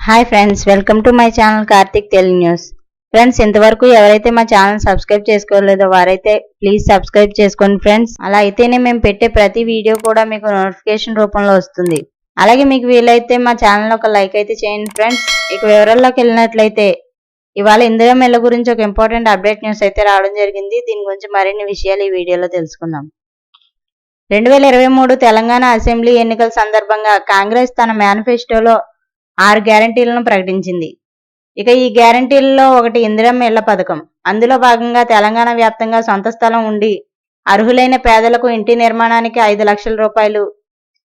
Hi friends, welcome to my channel Karthik Telugu news. Friends, ఇంతవరకు ఎవరైతే మా ఛానల్ సబ్స్క్రైబ్ చేసుకోలేదో వారైతే ప్లీజ్ సబ్స్క్రైబ్ చేసుకోండి ఫ్రెండ్స్. అలా అయితేనే మేము పెట్టే ప్రతి వీడియో కూడా మీకు నోటిఫికేషన్ రూపంలో వస్తుంది. అలాగే మీకు వీలైతే మా ఛానల్ ఒక లైక్ అయితే చేయండి ఫ్రెండ్స్. ఇక వివరాల్లోకి వెళ్ళినట్లయితే ఇవాళ ఇందిరమ్మ ఇళ్ల గురించి ఒక ఇంపార్టెంట్ అప్డేట్ న్యూస్ అయితే రావడం జరిగింది. దీని గురించి మరిన్ని విషయాలు ఈ వీడియోలో తెలుసుకుందాం. 2023 తెలంగాణ అసెంబ్లీ ఎన్నికల సందర్భంగా కాంగ్రెస్ తన మేనిఫెస్టోలో 6 గ్యారంటీలను ప్రకటించింది. ఇక ఈ గ్యారంటీలలో ఒకటి ఇందిరమ్మ ఇళ్ల పథకం. అందులో భాగంగా తెలంగాణ వ్యాప్తంగా సొంత స్థలం ఉండి అర్హులైన పేదలకు ఇంటి నిర్మాణానికి 5 లక్షల రూపాయలు,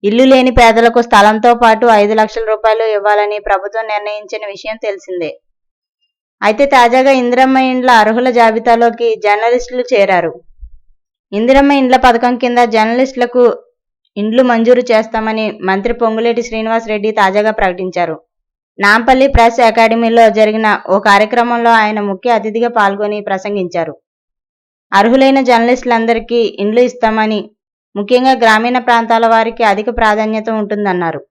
ఇల్లు లేని పేదలకు స్థలంతో పాటు 5 లక్షల రూపాయలు ఇవ్వాలని ప్రభుత్వం నిర్ణయించిన విషయం తెలిసిందే. అయితే తాజాగా ఇందిరమ్మ ఇండ్ల అర్హుల జాబితాలోకి జర్నలిస్టులు చేరారు. ఇందిరమ్మ ఇండ్ల పథకం కింద జర్నలిస్టులకు ఇండ్లు మంజూరు చేస్తామని మంత్రి పొంగులేటి శ్రీనివాస్ రెడ్డి తాజాగా ప్రకటించారు. నాంపల్లి ప్రెస్ అకాడమీలో జరిగిన ఓ కార్యక్రమంలో ఆయన ముఖ్య అతిథిగా పాల్గొని ప్రసంగించారు. అర్హులైన జర్నలిస్టులందరికీ ఇండ్లు ఇస్తామని, ముఖ్యంగా గ్రామీణ ప్రాంతాల వారికి అధిక ప్రాధాన్యత ఉంటుందన్నారు.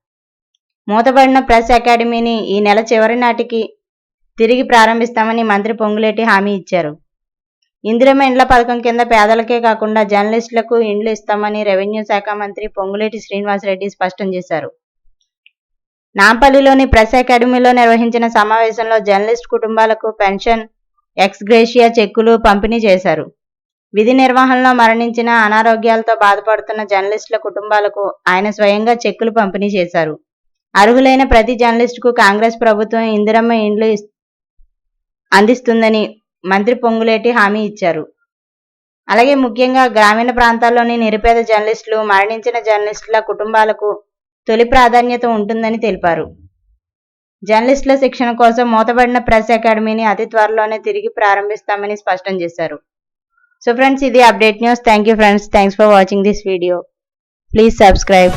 మూతబడిన ప్రెస్ అకాడమీని ఈ నెల చివరి నాటికి తిరిగి ప్రారంభిస్తామని మంత్రి పొంగులేటి హామీ ఇచ్చారు. ఇందిరమ్మ ఇండ్ల పథకం కింద పేదలకే కాకుండా జర్నలిస్టులకు ఇండ్లు ఇస్తామని రెవెన్యూ శాఖ మంత్రి పొంగులేటి శ్రీనివాసరెడ్డి స్పష్టం చేశారు. నాంపల్లిలోని ప్రెస్ అకాడమీలో నిర్వహించిన సమావేశంలో జర్నలిస్ట్ కుటుంబాలకు పెన్షన్, ఎక్స్ గ్రేషియా చెక్కులు పంపిణీ చేశారు. విధి నిర్వహణలో మరణించిన, అనారోగ్యాలతో బాధపడుతున్న జర్నలిస్టుల కుటుంబాలకు ఆయన స్వయంగా చెక్కులు పంపిణీ చేశారు. అర్హులైన ప్రతి జర్నలిస్టుకు కాంగ్రెస్ ప్రభుత్వం ఇందిరమ్మ ఇండ్లు అందిస్తుందని మంత్రి పొంగులేటి హామీ ఇచ్చారు. అలాగే ముఖ్యంగా గ్రామీణ ప్రాంతాల్లోని నిరుపేద జర్నలిస్టులు, మరణించిన జర్నలిస్టుల కుటుంబాలకు తొలి ప్రాధాన్యత ఉంటుందని తెలిపారు. జర్నలిస్టుల శిక్షణ కోసం మూతబడిన ప్రెస్ అకాడమీని అతి త్వరలోనే తిరిగి ప్రారంభిస్తామని స్పష్టం చేశారు. సో ఫ్రెండ్స్, ఇది update news. Thank you friends. Thanks for watching this video. Please subscribe.